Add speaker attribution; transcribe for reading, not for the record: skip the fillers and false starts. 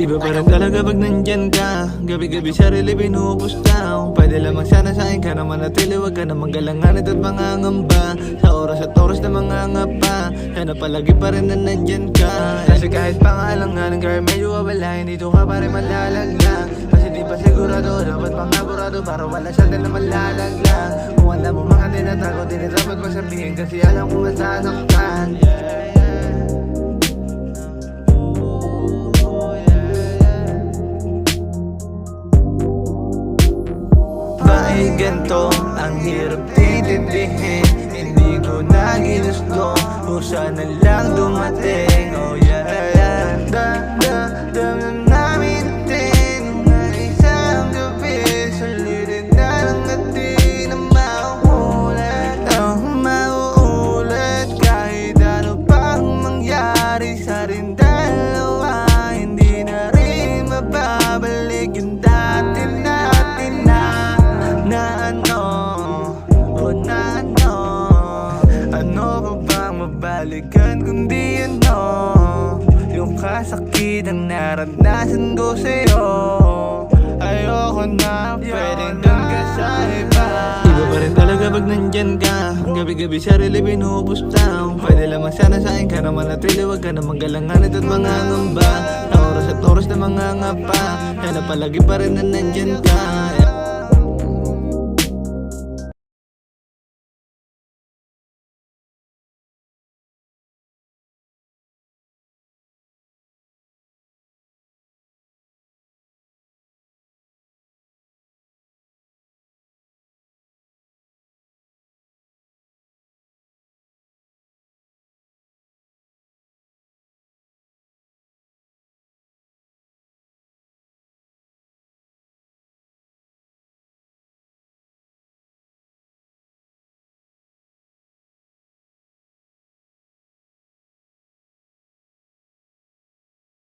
Speaker 1: Iba pa rin talaga pag nandyan ka. Gabi-gabi sarili pinupusta. Kung pwede lamang sana sa'kin ka naman natili. Huwag ka namang galanganit at mangangamba. Sa oras at oras na mangangapa. Sana palagi pa rin na nandyan ka. Kasi kahit pangalangan kaya medyo wawala, dito ka pa rin malalaglag. Kasi di pa sigurado, dapat pangaburado para wala siya na malalaglag. Kung alam mo mga tinatago, di na dapat masabihin. Kasi alam ko masasaktan. Bakit ganito ang hirap titindihin? Hindi ko na ginusto, kung sana lang dumating. Oh yeah, damdam namin din na isang gabi. Sulitin na lang at di na mauulit. Mauulit kahit ano pang mangyari sa rin dalawa. Hindi na rin mababalik yung dati natin na ano pa bang mabalikan kundi yung kasakit ang naranasan ko sa'yo. Ayoko na pwedeng dun ka sa iba. Iba pa rin talaga pag nandyan ka. Gabi-gabi sarili pinupusta. Kung pwede lamang sana sa'kin ka naman natili. Huwag ka namang galanganit at mangangamba. Sa oras at oras na mangangapa. Sana palagi pa rin na nandyan ka.